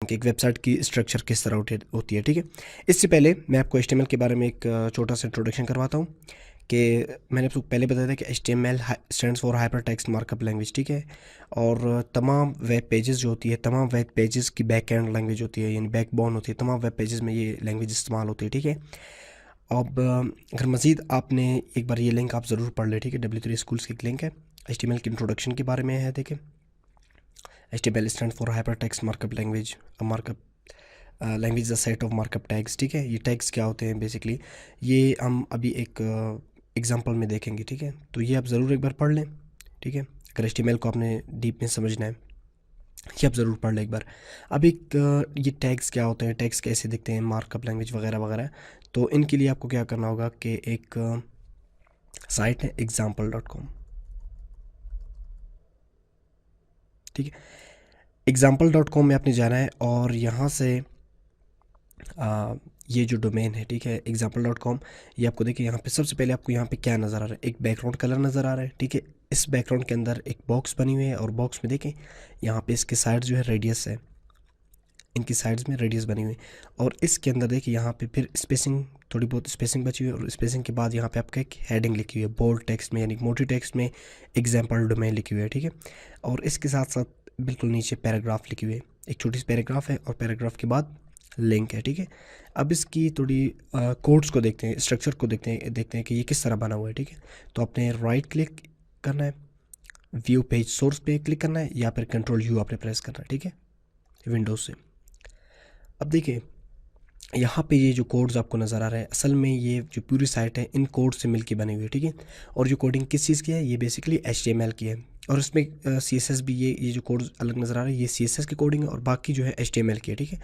कि एक वेबसाइट की स्ट्रक्चर किस तरह होती है। ठीक है, इससे पहले मैं आपको HTML के बारे में एक छोटा सा इंट्रोडक्शन करवाता हूँ कि मैंने आपको पहले बताया था कि HTML stands for hyper text markup language. ठीक है, और तमाम वेब पेजेस जो होती है, तमाम वेब पेजेस की बैक एंड लैंग्वेज होती है, यानी बैकबोन होती है। तमाम वेब पेजेस में ये लैंग्वेज इस्तेमाल होती है। ठीक है, अब अगर मज़ीद आपने एक बार ये लिंक आप ज़रूर पढ़ लें। ठीक है, W3 स्कूल्स की एक लिंक है, HTML की इंट्रोडक्शन के बारे में है। देखिए, HTML stand for hyper text markup language. Markup language the set of markup tags. ठीक है, ये टैग्स क्या होते हैं बेसिकली, ये हम अभी एक एग्जांपल में देखेंगे। ठीक है, तो ये आप ज़रूर एक बार पढ़ लें। ठीक है, अगर HTML को आपने डीप में समझना है, ये आप ज़रूर पढ़ लें एक बार। अब एक ये टैग्स क्या होते हैं, टैग्स कैसे दिखते हैं, मार्कअप लैंग्वेज वगैरह वगैरह। तो इनके लिए आपको क्या करना होगा कि एक साइट है example.com। ठीक है, example.com में आपने जाना है और यहाँ से ये जो डोमेन है, ठीक है, example.com, ये आपको देखिए यहाँ पे सबसे पहले आपको यहाँ पे क्या नज़र आ रहा है, एक बैकग्राउंड कलर नज़र आ रहा है। ठीक है, इस बैकग्राउंड के अंदर एक बॉक्स बनी हुई है और बॉक्स में देखें यहाँ पे इसके साइड जो है रेडियस है, इनकी साइड्स में रेडियस बनी हुई है। और इसके अंदर देखिए यहाँ पे फिर स्पेसिंग, थोड़ी बहुत स्पेसिंग बची हुई है, और स्पेसिंग के बाद यहाँ पे आपका एक हेडिंग लिखी हुई है बोल्ड टेक्स्ट में, यानी मोटी टेक्स्ट में एग्जाम्पल डोमेन लिखी हुई है। ठीक है, और इसके साथ साथ बिल्कुल नीचे पैराग्राफ लिखी हुई है, एक छोटी सी पैराग्राफ है और पैराग्राफ के बाद लिंक है। ठीक है, अब इसकी थोड़ी कोड्स को देखते हैं, स्ट्रक्चर को देखते हैं कि ये किस तरह बना हुआ है। ठीक है, तो आपने राइट क्लिक करना है, व्यू पेज सोर्स पे क्लिक करना है, या फिर कंट्रोल यू आपने प्रेस करना है। ठीक है, विंडोज से। अब देखिए यहाँ पे ये जो कोड्स आपको नज़र आ रहे हैं, असल में ये जो पूरी साइट है इन कोड से मिलके बनी हुई है। ठीक है, और जो कोडिंग किस चीज़ की है, ये बेसिकली HTML की है, और इसमें CSS भी, ये जो कोड्स अलग नज़र आ रहे हैं ये CSS की कोडिंग है, और बाकी जो है HTML की है। ठीक है,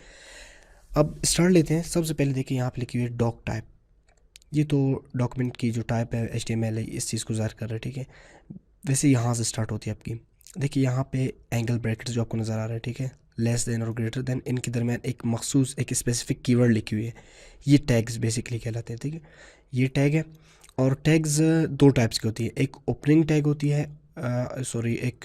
अब स्टार्ट लेते हैं। सबसे पहले देखिए यहाँ पे लिखी हुई है डॉक टाइप, ये तो डॉक्यूमेंट की जो टाइप है HTML है, इस चीज़ को ज़ाहिर कर रहा है। ठीक है, वैसे यहाँ से स्टार्ट होती है आपकी। देखिए यहाँ पे एंगल ब्रैकेट जो आपको नज़र आ रहा है, ठीक है, लेस देन और ग्रेटर देन, इनके दरमियान एक मखसूस एक स्पेसिफिक कीवर्ड लिखी हुई है, ये टैग्स बेसिकली कहलाते हैं। ठीक है, ये टैग है, और टैग्स दो टाइप्स की होती है, एक ओपनिंग टैग होती है, सॉरी, एक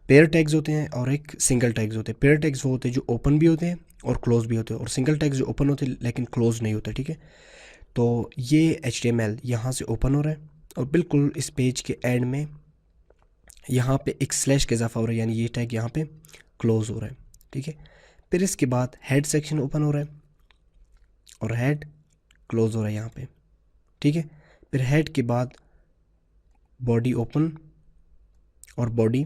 पेयर टैग्स होते हैं और एक सिंगल टैग्स होते हैं। पेयर टैग्स वो होते हैं जो ओपन भी होते हैं और क्लोज भी होते हैं, और सिंगल टैग्स जो ओपन होते हैं लेकिन क्लोज नहीं होते। ठीक है, तो ये HTML यहाँ से ओपन हो रहा है, और बिल्कुल इस पेज के एंड में यहाँ पे एक स्लैश का इजाफा हो रहा है, यानी ये टैग यहाँ पे क्लोज हो रहा है। ठीक है, फिर इसके बाद हेड सेक्शन ओपन हो रहा है और हेड क्लोज हो रहा है यहाँ पे। ठीक है, फिर हेड के बाद बॉडी ओपन और बॉडी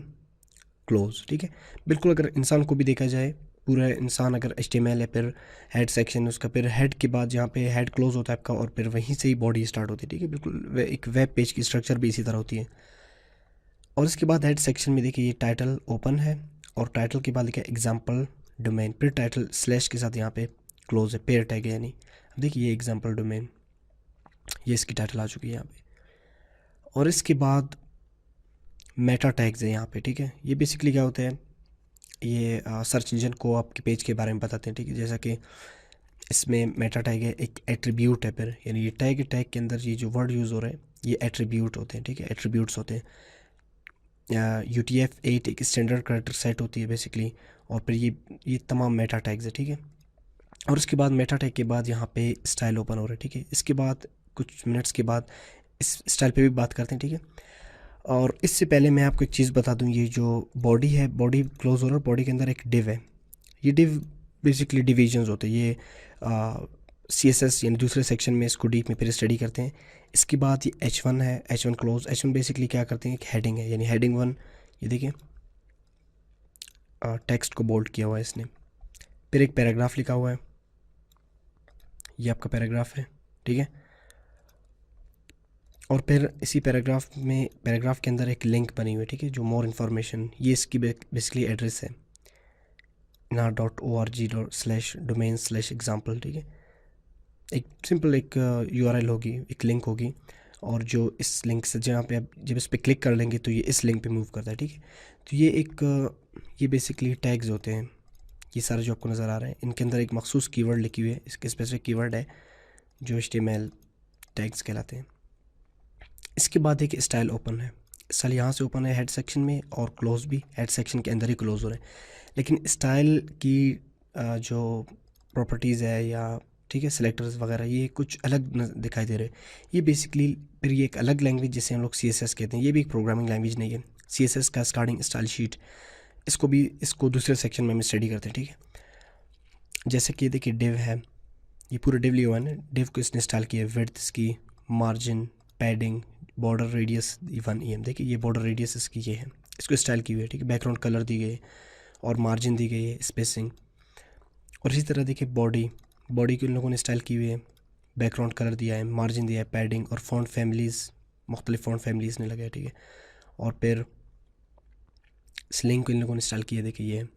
क्लोज। ठीक है, बिल्कुल अगर इंसान को भी देखा जाए, पूरा इंसान अगर HTML है, फिर हेड सेक्शन उसका, फिर हेड के बाद यहाँ पे हेड क्लोज होता है आपका, और फिर वहीं से ही बॉडी स्टार्ट होती है। ठीक है, बिल्कुल एक वेब पेज की स्ट्रक्चर भी इसी तरह होती है। और इसके बाद हेड सेक्शन में देखिए ये टाइटल ओपन है, और टाइटल के बाद लिखा है एग्जाम्पल डोमेन, फिर टाइटल स्लैश के साथ यहाँ पे क्लोज है, पेयर टैग है, यानी अब देखिए ये एग्जाम्पल डोमेन, ये इसकी टाइटल आ चुकी है यहाँ पे। और इसके बाद मेटा टैग्स है यहाँ पे। ठीक है, ये बेसिकली क्या होते हैं, ये सर्च इंजन को आपके पेज के बारे में बताते हैं। ठीक है, जैसा कि इसमें मेटा टैग है, एक एट्रीब्यूट है, फिर यानी ये टैग के अंदर ये जो वर्ड यूज़ हो रहे हैं ये एट्रीब्यूट होते हैं। ठीक है, एट्रीब्यूट्स होते हैं, UTF-8 एक स्टैंडर्ड कैरेक्टर सेट होती है बेसिकली, और फिर ये तमाम मेटा टैग्स है। ठीक है, और उसके बाद मेटा टैग के बाद यहाँ पे स्टाइल ओपन हो रहा है। ठीक है, इसके बाद कुछ मिनट्स के बाद इस स्टाइल पे भी बात करते हैं। ठीक है, और इससे पहले मैं आपको एक चीज़ बता दूँ, ये जो बॉडी है, बॉडी क्लोज हो रहा है, बॉडी के अंदर एक डिव है, ये डिव बेसिकली डिविजन्स होते हैं, ये CSS यानी दूसरे सेक्शन में इसको डीप में फिर स्टडी करते हैं। इसके बाद ये H1 है, H1 क्लोज। H1 बेसिकली क्या करते हैं, एक हेडिंग है, यानी हेडिंग 1, ये देखिए टेक्स्ट को बोल्ड किया हुआ है इसने। फिर एक पैराग्राफ लिखा हुआ है, ये आपका पैराग्राफ है। ठीक है, और फिर इसी पैराग्राफ के अंदर एक लिंक बनी हुई है। ठीक है, जो मोर इन्फॉर्मेशन, ये इसकी बेसिकली एड्रेस है na.org/domain/example। ठीक है, एक सिंपल एक URL होगी, एक लिंक होगी, और जो इस लिंक से जहाँ पे आप जब इस पर क्लिक कर लेंगे तो ये इस लिंक पे मूव करता है। ठीक है, तो ये एक ये बेसिकली टैग्स होते हैं, ये सारे जो आपको नज़र आ रहे हैं, इनके अंदर एक मखसूस कीवर्ड लिखी हुई है, इसके स्पेसिफिक कीवर्ड है जो HTML टैग्स कहलाते हैं। इसके बाद एक स्टाइल ओपन है, स्टाइल यहाँ से ओपन है हेड सेक्शन में, और क्लोज भी हेड सेक्शन के अंदर ही क्लोज हो रहे हैं। लेकिन स्टाइल की जो प्रॉपर्टीज़ है या ठीक है सेलेक्टर्स वगैरह ये कुछ अलग दिखाई दे रहे हैं। ये बेसिकली फिर ये एक अलग लैंग्वेज जिसे हम लोग CSS कहते हैं, ये भी एक प्रोग्रामिंग लैंग्वेज नहीं है। CSS का स्टार्टिंग स्टाइल शीट, इसको दूसरे सेक्शन में हम स्टडी करते हैं, ठीक है। जैसे कि देखिए डिव है, ये पूरा डिव लिया हुआ है ना, डिव को इसने इंस्टॉल किया, विड्थ इसकी, margin, padding, border radius 1 EM, देखिए ये बॉर्डर रेडियस इसकी ये है, इसको इंस्टॉल की हुई है, ठीक है। बैकग्राउंड कलर दी गई है और मार्जिन दी गई है, स्पेसिंग। और इसी तरह देखिए बॉडी को इन लोगों ने इंस्टॉल की हुई है, बैकग्राउंड कलर दिया है, मार्जिन दिया है, पैडिंग और फ़ॉन्ट फैमिलीज़, मुख्तलिफ फ़ॉन्ट फैमिलीज़ ने लगाया, ठीक है। और फिर स्लिंग को इन लोगों ने इंस्टॉल किया, देखिए ये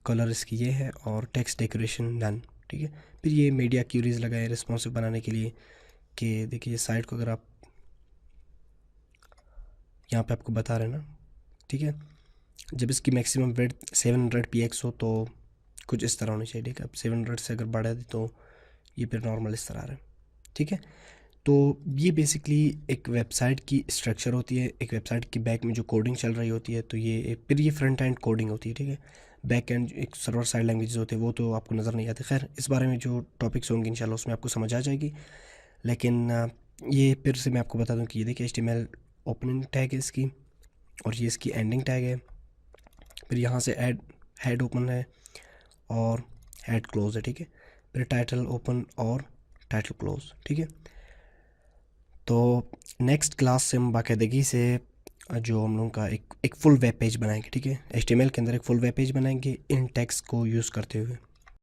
कलर इसकी ये है और टेक्स्ट डेकोरेशन नन, ठीक है। फिर ये मीडिया क्यूरीज लगाए रिस्पॉन्सिव बनाने के लिए कि देखिए ये साइट को अगर आप यहाँ पे आपको बता रहे हैं ना, ठीक है, जब इसकी मैक्सिमम विड्थ 700 px हो तो कुछ इस तरह होनी चाहिए, ठीक है। अब 700 से अगर बढ़ा दे तो ये फिर नॉर्मल इस तरह आ रहा है, ठीक है। तो ये बेसिकली एक वेबसाइट की स्ट्रक्चर होती है, एक वेबसाइट की बैक में जो कोडिंग चल रही होती है, तो ये फिर ये फ्रंट एंड कोडिंग होती है, ठीक है। बैक एंड एक सर्वर साइड लैंग्वेज होते हैं वो तो आपको नज़र नहीं आते। खैर इस बारे में जो टॉपिक्स होंगे इंशाल्लाह उसमें आपको समझ आ जाएगी। लेकिन ये फिर से मैं आपको बता दूं कि ये देखिए HTML ओपनिंग टैग है इसकी और ये इसकी एंडिंग टैग है। फिर यहाँ से हेड ओपन है और हेड क्लोज है, ठीक है। फिर टाइटल ओपन और टाइटल क्लोज, ठीक है। तो नेक्स्ट क्लास से हम बाकायदगी से जो हम लोगों का एक फुल वेब पेज बनाएंगे, ठीक है। HTML के अंदर एक फुल वेब पेज बनाएंगे इन टेक्स्ट को यूज़ करते हुए।